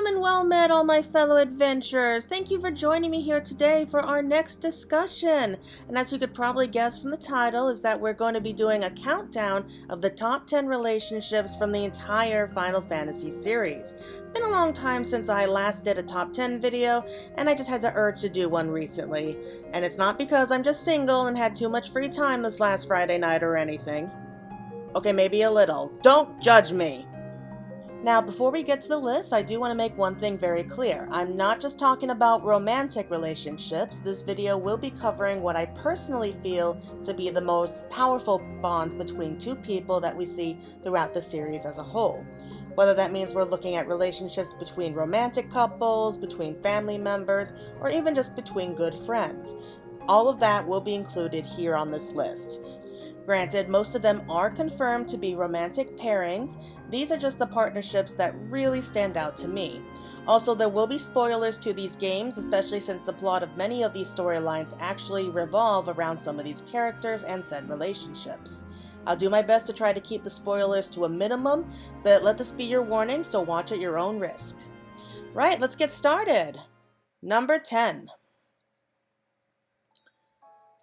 and well met, all my fellow adventurers. Thank you for joining me here today for our next discussion. And as you could probably guess from the title, is that we're going to be doing a countdown of the top 10 relationships from the entire Final Fantasy series. Been a long time since I last did a top 10 video, and I just had the urge to do one recently. And it's not because I'm just single and had too much free time this last Friday night or anything. Okay, maybe a little. Don't judge me! Now, before we get to the list, I do want to make one thing very clear. I'm not just talking about romantic relationships. This video will be covering what I personally feel to be the most powerful bonds between two people that we see throughout the series as a whole. Whether that means we're looking at relationships between romantic couples, between family members, or even just between good friends. All of that will be included here on this list. Granted, most of them are confirmed to be romantic pairings. These are just the partnerships that really stand out to me. Also, there will be spoilers to these games, especially since the plot of many of these storylines actually revolve around some of these characters and said relationships. I'll do my best to try to keep the spoilers to a minimum, but let this be your warning, so watch at your own risk. Right, let's get started. Number 10.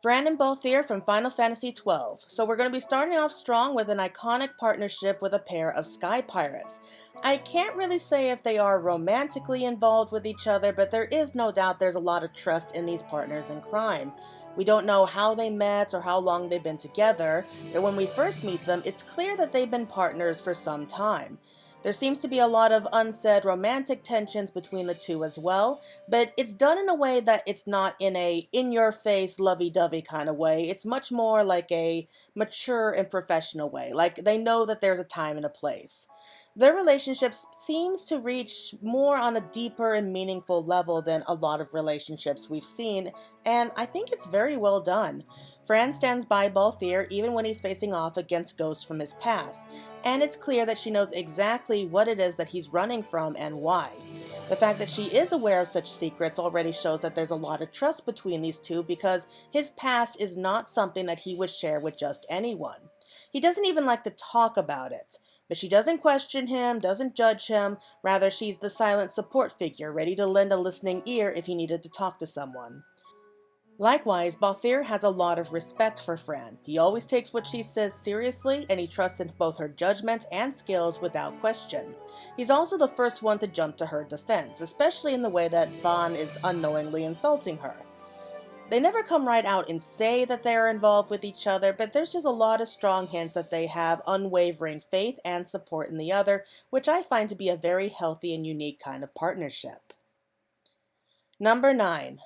Fran and Balthier from Final Fantasy XII. So we're going to be starting off strong with an iconic partnership with a pair of sky pirates. I can't really say if they are romantically involved with each other, but there is no doubt there's a lot of trust in these partners in crime. We don't know how they met or how long they've been together, but when we first meet them, it's clear that they've been partners for some time. There seems to be a lot of unsaid romantic tensions between the two as well, but it's done in a way that it's not in a in-your-face, lovey-dovey kind of way. It's much more like a mature and professional way, like they know that there's a time and a place. Their relationship seems to reach more on a deeper and meaningful level than a lot of relationships we've seen, and I think it's very well done. Fran stands by Balthier even when he's facing off against ghosts from his past, and it's clear that she knows exactly what it is that he's running from and why. The fact that she is aware of such secrets already shows that there's a lot of trust between these two because his past is not something that he would share with just anyone. He doesn't even like to talk about it. But she doesn't question him, doesn't judge him, rather she's the silent support figure, ready to lend a listening ear if he needed to talk to someone. Likewise, Balthier has a lot of respect for Fran. He always takes what she says seriously, and he trusts in both her judgment and skills without question. He's also the first one to jump to her defense, especially in the way that Vaughn is unknowingly insulting her. They never come right out and say that they are involved with each other, but there's just a lot of strong hints that they have unwavering faith and support in the other, which I find to be a very healthy and unique kind of partnership. Number 9.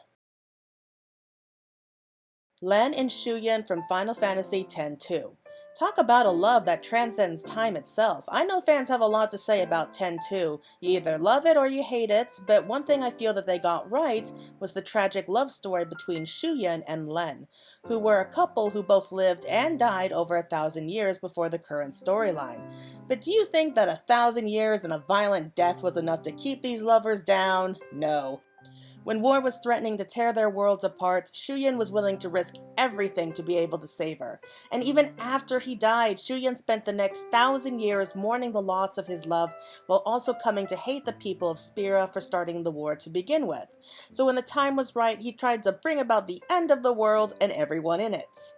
Len and Shuyan from Final Fantasy X-2. Talk about a love that transcends time itself. I know fans have a lot to say about X-2. You either love it or you hate it, but one thing I feel that they got right was the tragic love story between Shuyan and Len, who were a couple who both lived and died over 1,000 years before the current storyline. But do you think that 1,000 years and a violent death was enough to keep these lovers down? No. When war was threatening to tear their worlds apart, Shuyan was willing to risk everything to be able to save her. And even after he died, Shuyan spent the next 1,000 years mourning the loss of his love, while also coming to hate the people of Spira for starting the war to begin with. So when the time was right, he tried to bring about the end of the world and everyone in it.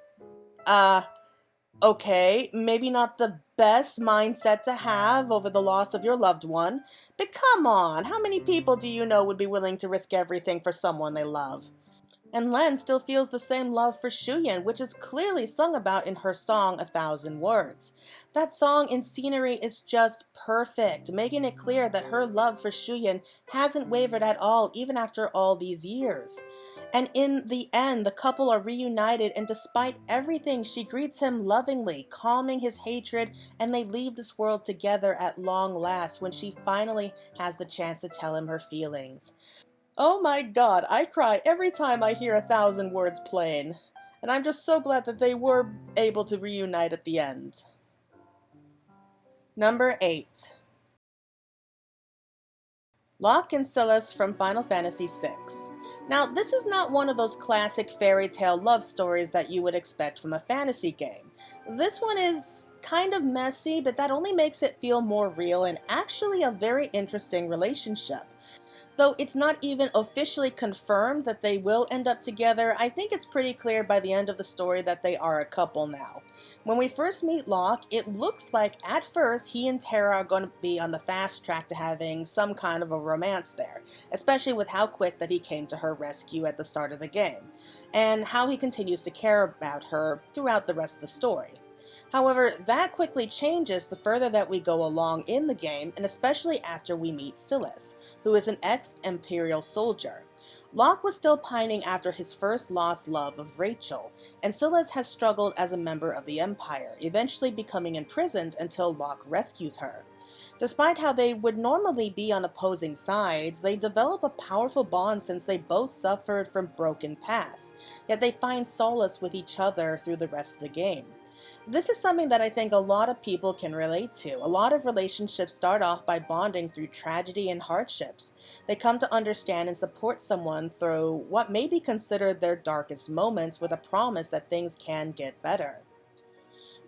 Okay, maybe not the best mindset to have over the loss of your loved one, but come on, how many people do you know would be willing to risk everything for someone they love? And Len still feels the same love for Shuyan, which is clearly sung about in her song 1,000 Words. That song and scenery is just perfect, making it clear that her love for Shuyan hasn't wavered at all, even after all these years. And in the end, the couple are reunited, and despite everything, she greets him lovingly, calming his hatred, and they leave this world together at long last when she finally has the chance to tell him her feelings. Oh my god, I cry every time I hear 1,000 Words playing, and I'm just so glad that they were able to reunite at the end. Number 8. Locke and Silas from Final Fantasy VI. Now, this is not one of those classic fairy tale love stories that you would expect from a fantasy game. This one is kind of messy, but that only makes it feel more real and actually a very interesting relationship. Though it's not even officially confirmed that they will end up together, I think it's pretty clear by the end of the story that they are a couple now. When we first meet Locke, it looks like at first he and Tara are going to be on the fast track to having some kind of a romance there, especially with how quick that he came to her rescue at the start of the game, and how he continues to care about her throughout the rest of the story. However, that quickly changes the further that we go along in the game, and especially after we meet Silas, who is an ex-Imperial soldier. Locke was still pining after his first lost love of Rachel, and Silas has struggled as a member of the Empire, eventually becoming imprisoned until Locke rescues her. Despite how they would normally be on opposing sides, they develop a powerful bond since they both suffered from broken pasts, yet they find solace with each other through the rest of the game. This is something that I think a lot of people can relate to. A lot of relationships start off by bonding through tragedy and hardships. They come to understand and support someone through what may be considered their darkest moments with a promise that things can get better.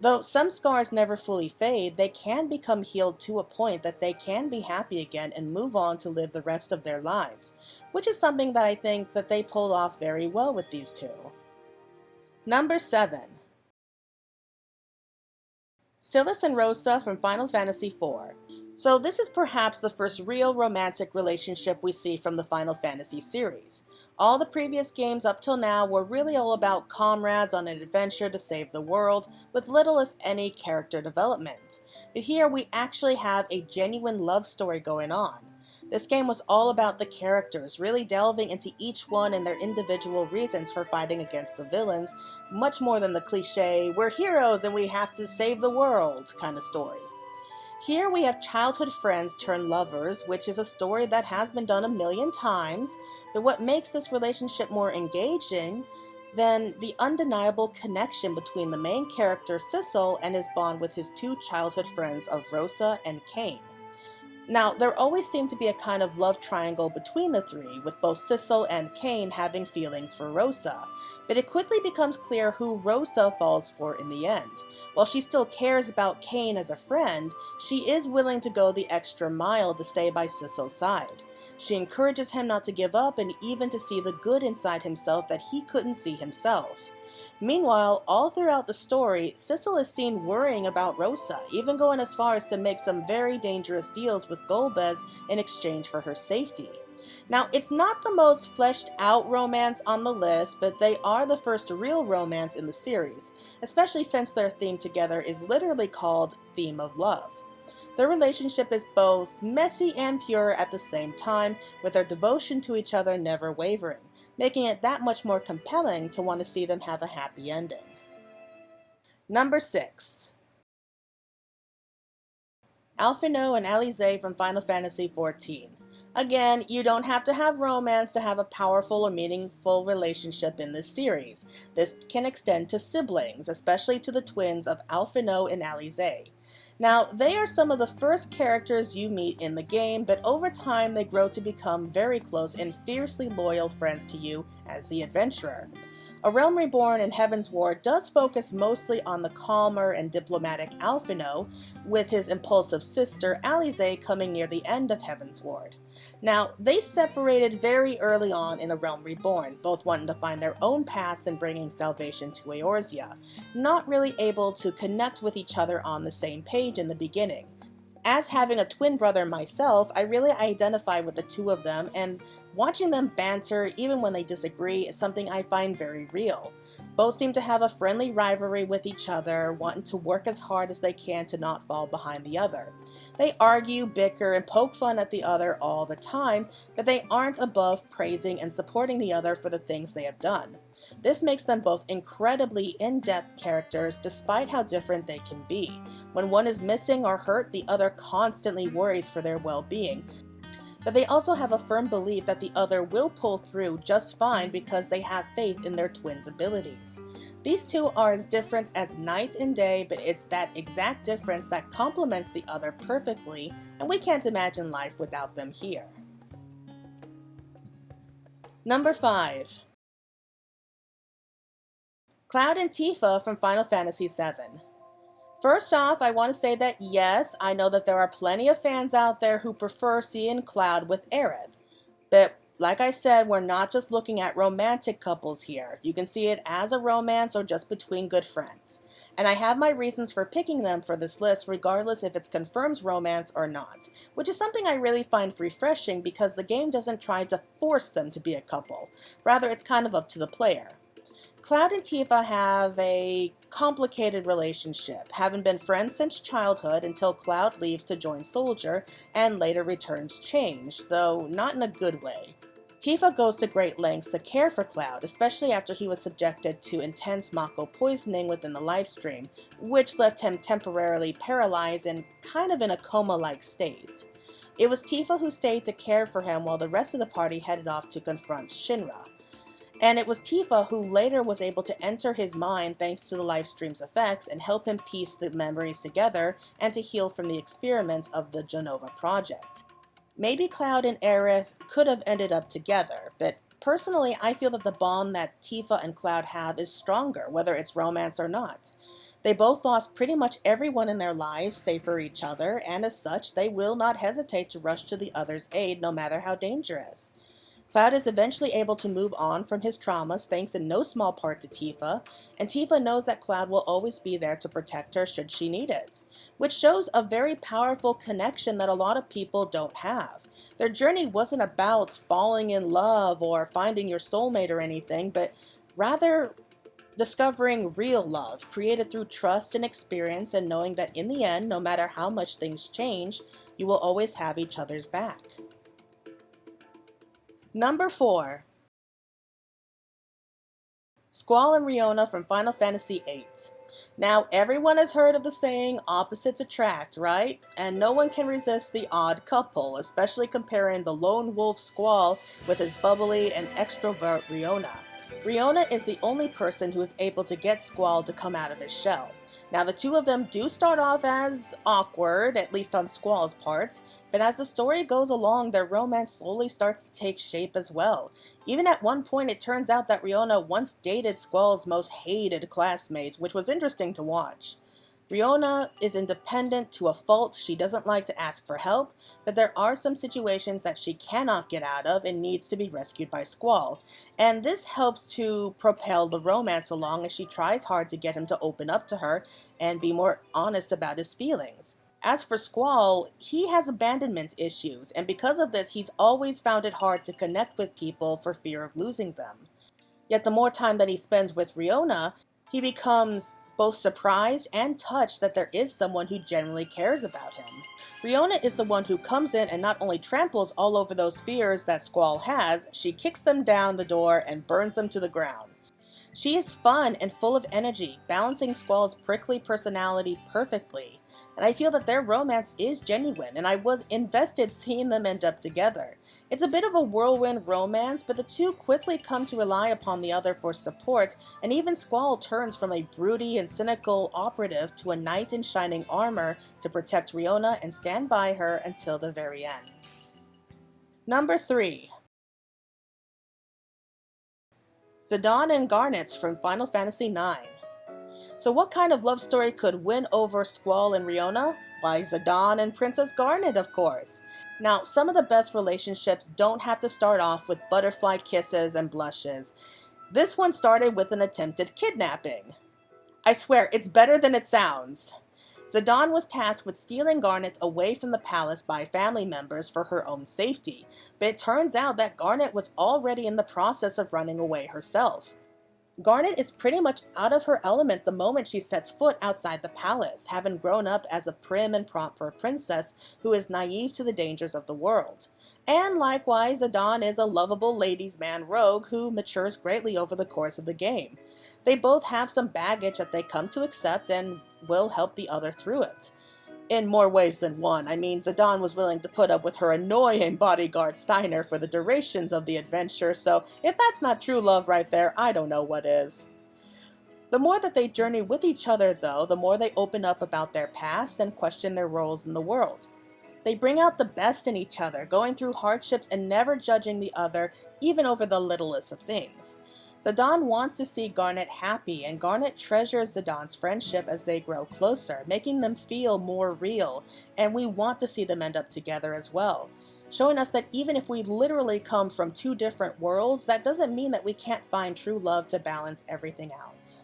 Though some scars never fully fade, they can become healed to a point that they can be happy again and move on to live the rest of their lives, which is something that I think that they pulled off very well with these two. Number 7. Silas and Rosa from Final Fantasy IV. So this is perhaps the first real romantic relationship we see from the Final Fantasy series. All the previous games up till now were really all about comrades on an adventure to save the world, with little if any character development. But here we actually have a genuine love story going on. This game was all about the characters, really delving into each one and their individual reasons for fighting against the villains, much more than the cliche, we're heroes and we have to save the world kind of story. Here we have childhood friends turn lovers, which is a story that has been done a million times, but what makes this relationship more engaging than the undeniable connection between the main character Sissel and his bond with his two childhood friends of Rosa and Kain. Now, there always seemed to be a kind of love triangle between the three, with both Sissel and Kain having feelings for Rosa, but it quickly becomes clear who Rosa falls for in the end. While she still cares about Kain as a friend, she is willing to go the extra mile to stay by Sissel's side. She encourages him not to give up and even to see the good inside himself that he couldn't see himself. Meanwhile, all throughout the story, Sissel is seen worrying about Rosa, even going as far as to make some very dangerous deals with Golbez in exchange for her safety. Now, it's not the most fleshed out romance on the list, but they are the first real romance in the series, especially since their theme together is literally called Theme of Love. Their relationship is both messy and pure at the same time, with their devotion to each other never wavering, making it that much more compelling to want to see them have a happy ending. Number 6. Alphinaud and Alisaie from Final Fantasy XIV. Again, you don't have to have romance to have a powerful or meaningful relationship in this series. This can extend to siblings, especially to the twins of Alphinaud and Alisaie. Now, they are some of the first characters you meet in the game, but over time they grow to become very close and fiercely loyal friends to you as the adventurer. A Realm Reborn and Heaven's Ward does focus mostly on the calmer and diplomatic Alphinaud, with his impulsive sister Alisaie coming near the end of Heaven's Ward. Now, they separated very early on in A Realm Reborn, both wanting to find their own paths and bringing salvation to Eorzea, not really able to connect with each other on the same page in the beginning. As having a twin brother myself, I really identify with the two of them, and watching them banter even when they disagree is something I find very real. Both seem to have a friendly rivalry with each other, wanting to work as hard as they can to not fall behind the other. They argue, bicker, and poke fun at the other all the time, but they aren't above praising and supporting the other for the things they have done. This makes them both incredibly in-depth characters despite how different they can be. When one is missing or hurt, the other constantly worries for their well-being. But they also have a firm belief that the other will pull through just fine because they have faith in their twins' abilities. These two are as different as night and day, but it's that exact difference that complements the other perfectly, and we can't imagine life without them here. Number 5. Cloud and Tifa from Final Fantasy VII. First off, I want to say that yes, I know that there are plenty of fans out there who prefer seeing Cloud with Aerith. But like I said, we're not just looking at romantic couples here. You can see it as a romance or just between good friends. And I have my reasons for picking them for this list regardless if it's confirmed romance or not, which is something I really find refreshing because the game doesn't try to force them to be a couple. Rather, it's kind of up to the player. Cloud and Tifa have a complicated relationship, having been friends since childhood until Cloud leaves to join Soldier and later returns changed, though not in a good way. Tifa goes to great lengths to care for Cloud, especially after he was subjected to intense Mako poisoning within the livestream, which left him temporarily paralyzed and kind of in a coma-like state. It was Tifa who stayed to care for him while the rest of the party headed off to confront Shinra. And it was Tifa who later was able to enter his mind thanks to the livestream's effects and help him piece the memories together and to heal from the experiments of the Genova project. Maybe Cloud and Aerith could have ended up together, but personally I feel that the bond that Tifa and Cloud have is stronger, whether it's romance or not. They both lost pretty much everyone in their lives save for each other, and as such, they will not hesitate to rush to the other's aid no matter how dangerous. Cloud is eventually able to move on from his traumas thanks in no small part to Tifa, and Tifa knows that Cloud will always be there to protect her should she need it, which shows a very powerful connection that a lot of people don't have. Their journey wasn't about falling in love or finding your soulmate or anything, but rather discovering real love, created through trust and experience and knowing that in the end, no matter how much things change, you will always have each other's back. Number 4. Squall and Riona from Final Fantasy VIII. Now, everyone has heard of the saying, opposites attract, right? And no one can resist the odd couple, especially comparing the lone wolf Squall with his bubbly and extrovert Riona. Riona is the only person who is able to get Squall to come out of his shell. Now, the two of them do start off as awkward, at least on Squall's part, but as the story goes along, their romance slowly starts to take shape as well. Even at one point, it turns out that Riona once dated Squall's most hated classmates, which was interesting to watch. Riona is independent to a fault. She doesn't like to ask for help, but there are some situations that she cannot get out of and needs to be rescued by Squall. And this helps to propel the romance along as she tries hard to get him to open up to her and be more honest about his feelings. As for Squall, he has abandonment issues, and because of this, he's always found it hard to connect with people for fear of losing them. Yet the more time that he spends with Riona, he becomes both surprised and touched that there is someone who genuinely cares about him. Riona is the one who comes in and not only tramples all over those fears that Squall has, she kicks them down the door and burns them to the ground. She is fun and full of energy, balancing Squall's prickly personality perfectly. And I feel that their romance is genuine, and I was invested seeing them end up together. It's a bit of a whirlwind romance, but the two quickly come to rely upon the other for support, and even Squall turns from a broody and cynical operative to a knight in shining armor to protect Riona and stand by her until the very end. Number 3. Zidane and Garnet from Final Fantasy IX. So what kind of love story could win over Squall and Riona? Why, Zidane and Princess Garnet, of course. Now, some of the best relationships don't have to start off with butterfly kisses and blushes. This one started with an attempted kidnapping. I swear, it's better than it sounds. Zidane was tasked with stealing Garnet away from the palace by family members for her own safety, but it turns out that Garnet was already in the process of running away herself. Garnet is pretty much out of her element the moment she sets foot outside the palace, having grown up as a prim and proper princess who is naive to the dangers of the world. And likewise, Zidane is a lovable ladies' man rogue who matures greatly over the course of the game. They both have some baggage that they come to accept and will help the other through it. In more ways than one. I mean, Zidane was willing to put up with her annoying bodyguard Steiner for the durations of the adventure, so if that's not true love right there, I don't know what is. The more that they journey with each other, though, the more they open up about their past and question their roles in the world. They bring out the best in each other, going through hardships and never judging the other, even over the littlest of things. Zidane wants to see Garnet happy, and Garnet treasures Zidane's friendship as they grow closer, making them feel more real, and we want to see them end up together as well. Showing us that even if we literally come from two different worlds, that doesn't mean that we can't find true love to balance everything out.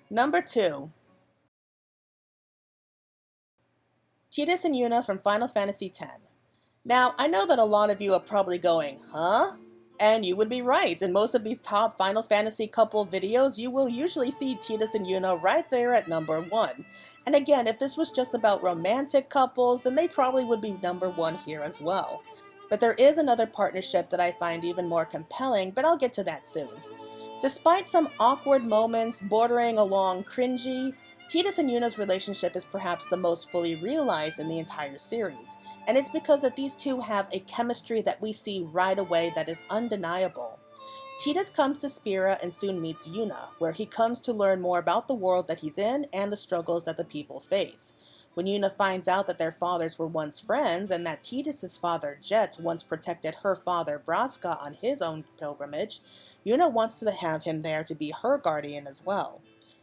Number 2. Tidus and Yuna from Final Fantasy X. Now, I know that a lot of you are probably going, huh? And you would be right. In most of these top Final Fantasy couple videos, you will usually see Tidus and Yuna right there at number 1. And again, if this was just about romantic couples, then they probably would be number 1 here as well. But there is another partnership that I find even more compelling, but I'll get to that soon. Despite some awkward moments bordering along cringy, Tidus and Yuna's relationship is perhaps the most fully realized in the entire series, and it's because that these two have a chemistry that we see right away that is undeniable. Tidus comes to Spira and soon meets Yuna, where he comes to learn more about the world that he's in and the struggles that the people face. When Yuna finds out that their fathers were once friends and that Tidus' father Jet once protected her father Braska on his own pilgrimage, Yuna wants to have him there to be her guardian as well.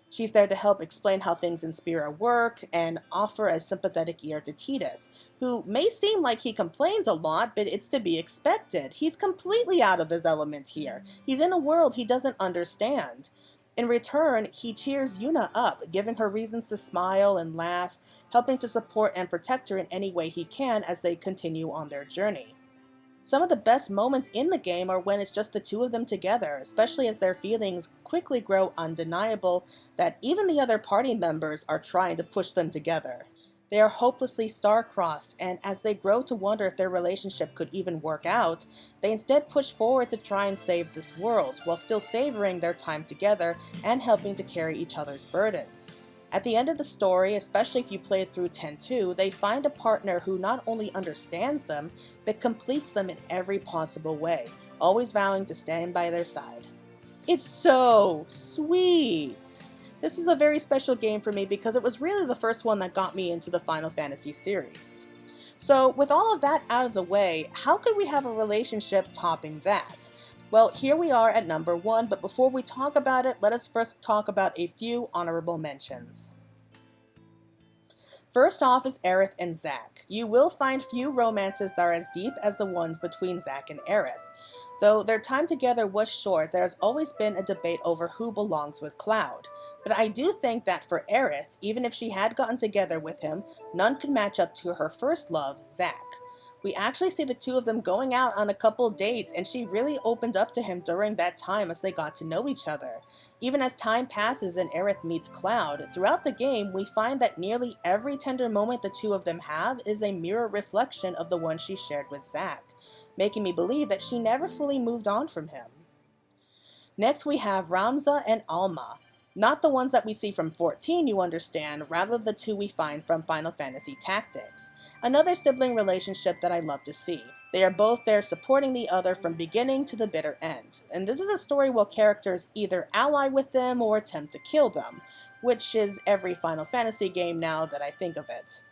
She's there to help explain how things in Spira work and offer a sympathetic ear to Tidus, who may seem like he complains a lot, but it's to be expected. He's completely out of his element here. He's in a world he doesn't understand. In return, he cheers Yuna up, giving her reasons to smile and laugh, helping to support and protect her in any way he can as they continue on their journey. Some of the best moments in the game are when it's just the two of them together, especially as their feelings quickly grow undeniable that even the other party members are trying to push them together. They are hopelessly star-crossed, and as they grow to wonder if their relationship could even work out, they instead push forward to try and save this world, while still savoring their time together and helping to carry each other's burdens. At the end of the story, especially if you play it through 10-2, they find a partner who not only understands them, but completes them in every possible way, always vowing to stand by their side. It's so sweet! This is a very special game for me because it was really the first one that got me into the Final Fantasy series. So, with all of that out of the way, how could we have a relationship topping that? Well, here we are at number 1, but before we talk about it, let us first talk about a few honorable mentions. First off is Aerith and Zack. You will find few romances that are as deep as the ones between Zack and Aerith. Though their time together was short, there has always been a debate over who belongs with Cloud. But I do think that for Aerith, even if she had gotten together with him, none could match up to her first love, Zack. We actually see the two of them going out on a couple dates, and she really opened up to him during that time as they got to know each other. Even as time passes and Aerith meets Cloud, throughout the game we find that nearly every tender moment the two of them have is a mirror reflection of the one she shared with Zack, making me believe that she never fully moved on from him. Next we have Ramza and Alma. Not the ones that we see from 14, you understand, rather the two we find from Final Fantasy Tactics. Another sibling relationship that I love to see. They are both there supporting the other from beginning to the bitter end. And this is a story where characters either ally with them or attempt to kill them, which is every Final Fantasy game now that I think of it.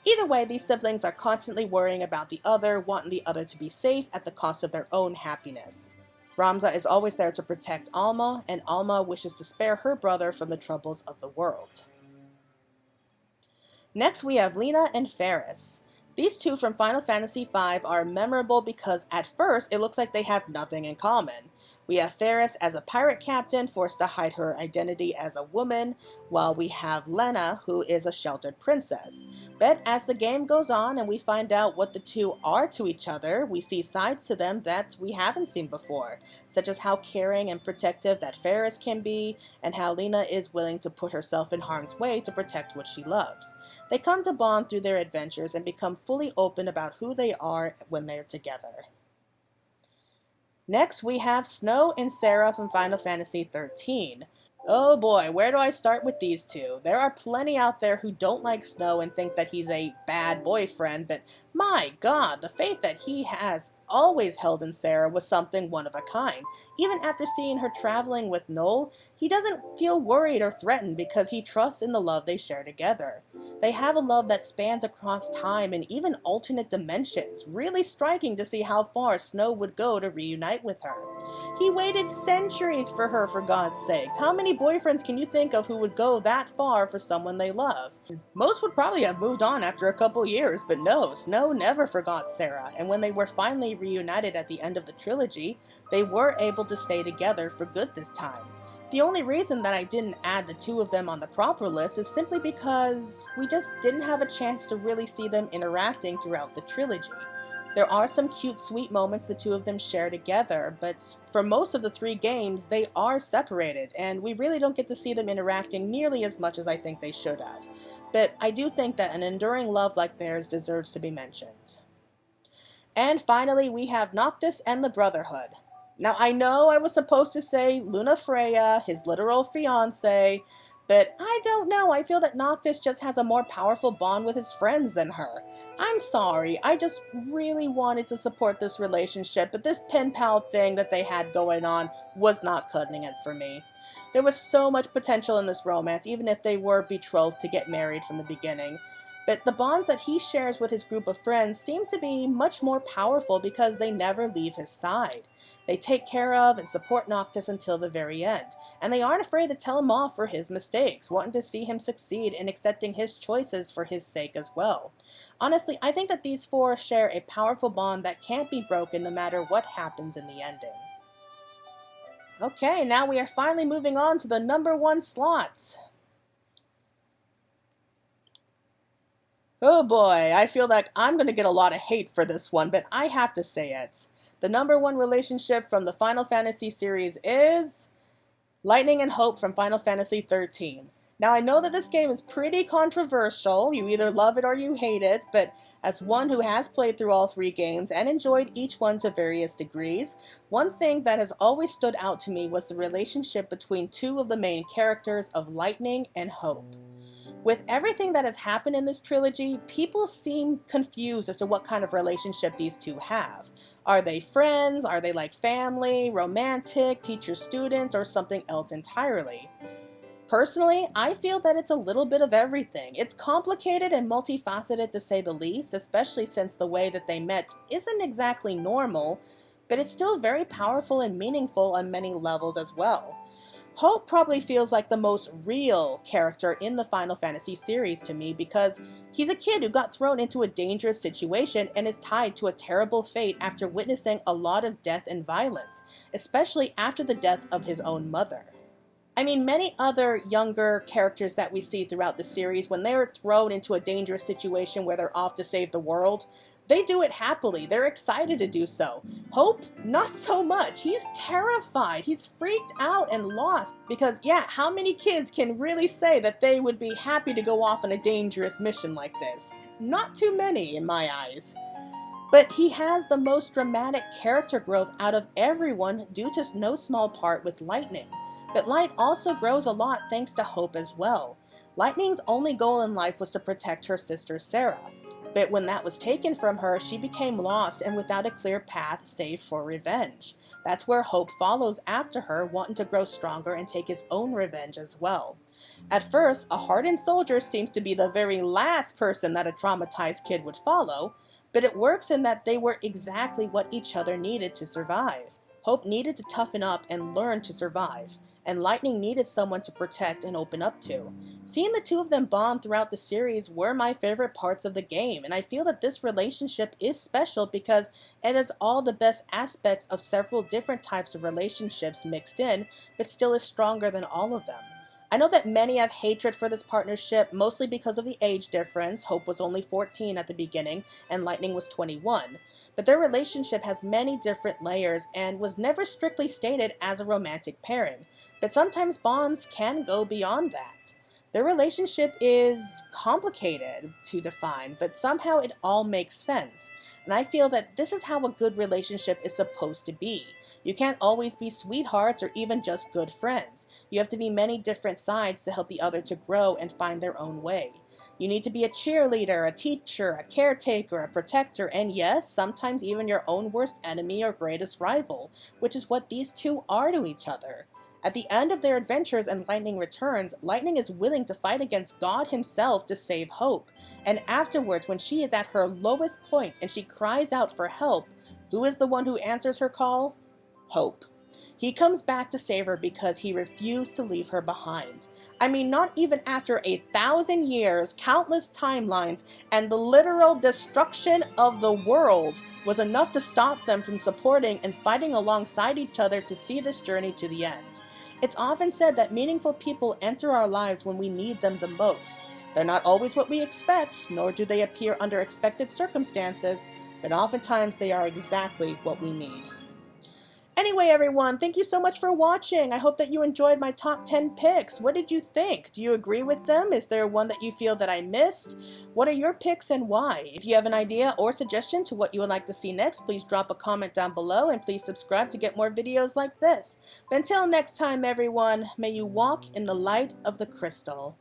Either way, these siblings are constantly worrying about the other, wanting the other to be safe at the cost of their own happiness. Ramza is always there to protect Alma, and Alma wishes to spare her brother from the troubles of the world. Next we have Lena and Faris. These two from Final Fantasy V are memorable because at first it looks like they have nothing in common. We have Faris as a pirate captain forced to hide her identity as a woman, while we have Lena, who is a sheltered princess. But as the game goes on and we find out what the two are to each other, we see sides to them that we haven't seen before, such as how caring and protective that Faris can be, and how Lena is willing to put herself in harm's way to protect what she loves. They come to bond through their adventures and become fully open about who they are when they're together. Next, we have Snow and Sarah from Final Fantasy XIII. Oh boy, where do I start with these two? There are plenty out there who don't like Snow and think that he's a bad boyfriend, but My God, the faith that he has always held in Sarah was something one of a kind. Even after seeing her traveling with Noel, he doesn't feel worried or threatened because he trusts in the love they share together. They have a love that spans across time and even alternate dimensions, really striking to see how far Snow would go to reunite with her. He waited centuries for her, for God's sakes. How many boyfriends can you think of who would go that far for someone they love? Most would probably have moved on after a couple years, but no, Snow never forgot Sarah, and when they were finally reunited at the end of the trilogy, they were able to stay together for good this time. The only reason that I didn't add the two of them on the proper list is simply because we just didn't have a chance to really see them interacting throughout the trilogy. There are some cute, sweet moments the two of them share together, but for most of the three games, they are separated, and we really don't get to see them interacting nearly as much as I think they should have. But I do think that an enduring love like theirs deserves to be mentioned. And finally, we have Noctis and the Brotherhood. Now, I know I was supposed to say Luna Freya, his literal fiance, but I don't know. I feel that Noctis just has a more powerful bond with his friends than her. I'm sorry, I just really wanted to support this relationship, but this pen pal thing that they had going on was not cutting it for me. There was so much potential in this romance, even if they were betrothed to get married from the beginning. But the bonds that he shares with his group of friends seems to be much more powerful because they never leave his side. They take care of and support Noctis until the very end, and they aren't afraid to tell him off for his mistakes, wanting to see him succeed and accepting his choices for his sake as well. Honestly, I think that these four share a powerful bond that can't be broken no matter what happens in the ending. Okay, now we are finally moving on to the number one slots. Oh boy, I feel like I'm going to get a lot of hate for this one, but I have to say it. The number one relationship from the Final Fantasy series is Lightning and Hope from Final Fantasy XIII. Now, I know that this game is pretty controversial. You either love it or you hate it, but as one who has played through all three games and enjoyed each one to various degrees, one thing that has always stood out to me was the relationship between two of the main characters of Lightning and Hope. With everything that has happened in this trilogy, people seem confused as to what kind of relationship these two have. Are they friends? Are they like family, romantic, teacher-student, or something else entirely? Personally, I feel that it's a little bit of everything. It's complicated and multifaceted to say the least, especially since the way that they met isn't exactly normal, but it's still very powerful and meaningful on many levels as well. Hope probably feels like the most real character in the Final Fantasy series to me because he's a kid who got thrown into a dangerous situation and is tied to a terrible fate after witnessing a lot of death and violence, especially after the death of his own mother. I mean, many other younger characters that we see throughout the series, when they're thrown into a dangerous situation where they're off to save the world, they do it happily. They're excited to do so. Hope, not so much. He's terrified. He's freaked out and lost. Because, yeah, how many kids can really say that they would be happy to go off on a dangerous mission like this? Not too many, in my eyes. But he has the most dramatic character growth out of everyone due to no small part with Lightning. But Light also grows a lot thanks to Hope as well. Lightning's only goal in life was to protect her sister Sarah. But when that was taken from her, she became lost and without a clear path save for revenge. That's where Hope follows after her, wanting to grow stronger and take his own revenge as well. At first, a hardened soldier seems to be the very last person that a traumatized kid would follow, but it works in that they were exactly what each other needed to survive. Hope needed to toughen up and learn to survive, and Lightning needed someone to protect and open up to. Seeing the two of them bond throughout the series were my favorite parts of the game, and I feel that this relationship is special because it has all the best aspects of several different types of relationships mixed in, but still is stronger than all of them. I know that many have hatred for this partnership, mostly because of the age difference. Hope was only 14 at the beginning, and Lightning was 21. But their relationship has many different layers and was never strictly stated as a romantic pairing. But sometimes bonds can go beyond that. Their relationship is complicated to define, but somehow it all makes sense. And I feel that this is how a good relationship is supposed to be. You can't always be sweethearts or even just good friends. You have to be many different sides to help the other to grow and find their own way. You need to be a cheerleader, a teacher, a caretaker, a protector, and yes, sometimes even your own worst enemy or greatest rival, which is what these two are to each other. At the end of their adventures and Lightning returns, Lightning is willing to fight against God himself to save Hope. And afterwards, when she is at her lowest point and she cries out for help, who is the one who answers her call? Hope. He comes back to save her because he refused to leave her behind. I mean, not even after 1,000 years, countless timelines, and the literal destruction of the world was enough to stop them from supporting and fighting alongside each other to see this journey to the end. It's often said that meaningful people enter our lives when we need them the most. They're not always what we expect, nor do they appear under expected circumstances, but oftentimes they are exactly what we need. Anyway, everyone, thank you so much for watching. I hope that you enjoyed my top 10 picks. What did you think? Do you agree with them? Is there one that you feel that I missed? What are your picks and why? If you have an idea or suggestion to what you would like to see next, please drop a comment down below and please subscribe to get more videos like this. But until next time, everyone, may you walk in the light of the crystal.